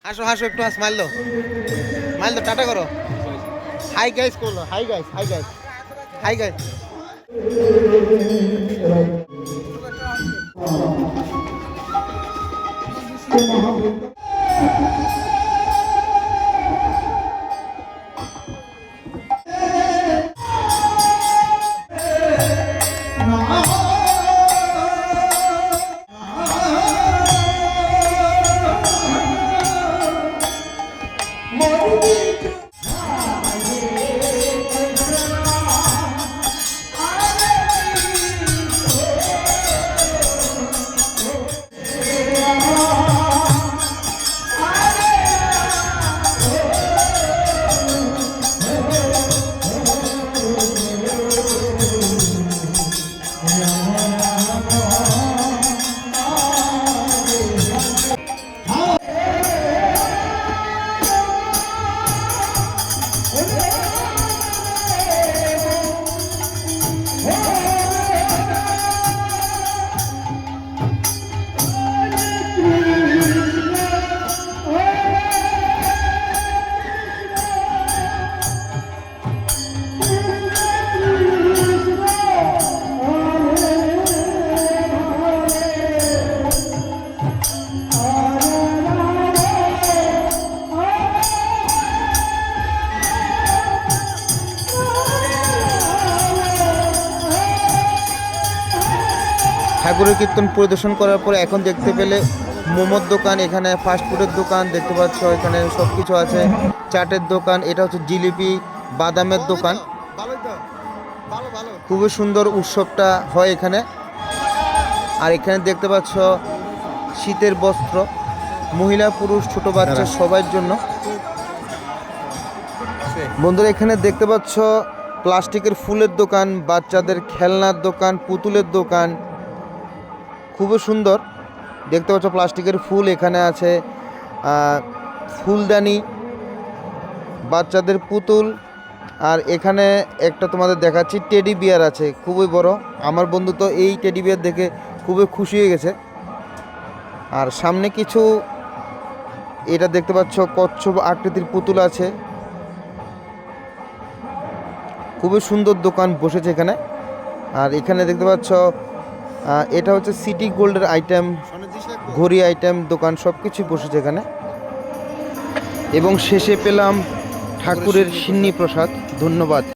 হাসো হাসো, একটু স্মাইল দাও, স্মাইল দাও, টাটা করো, হাই গাইস করো, hi guys, hi guys, hi guys. ঠাকুরের কীর্তন পরিদর্শন করার পরে এখন দেখতে পেলে মোমোর দোকান, এখানে ফাস্টফুডের দোকান দেখতে পাচ্ছ, এখানে সব কিছু আছে, চাটের দোকান, এটা হচ্ছে জিলিপি, বাদামের দোকান। খুবই সুন্দর উৎসবটা হয় এখানে। আর এখানে দেখতে পাচ্ছ শীতের বস্ত্র, মহিলা পুরুষ ছোট বাচ্চা সবার জন্য। বন্ধুরা এখানে দেখতে পাচ্ছ প্লাস্টিকের ফুলের দোকান, বাচ্চাদের খেলনার দোকান, পুতুলের দোকান, খুবই সুন্দর দেখতে পাচ্ছ। প্লাস্টিকের ফুল এখানে আছে, ফুলদানি, বাচ্চাদের পুতুল। আর এখানে একটা তোমাদের দেখাচ্ছি টেডি বিয়ার আছে, খুবই বড়। আমার বন্ধু তো এই টেডি বিয়ার দেখে খুবই খুশি হয়ে গেছে। আর সামনে কিছু এটা দেখতে পাচ্ছ কচ্ছপ আকৃতির পুতুল আছে, খুবই সুন্দর দোকান বসেছে এখানে। আর এখানে দেখতে পাচ্ছ এটা হচ্ছে সিটি গোল্ডের আইটেম, ঘড়ি আইটেম দোকান, সব কিছুই বসেছে এখানে। এবং শেষে পেলাম ঠাকুরের সিন্নি প্রসাদ। ধন্যবাদ।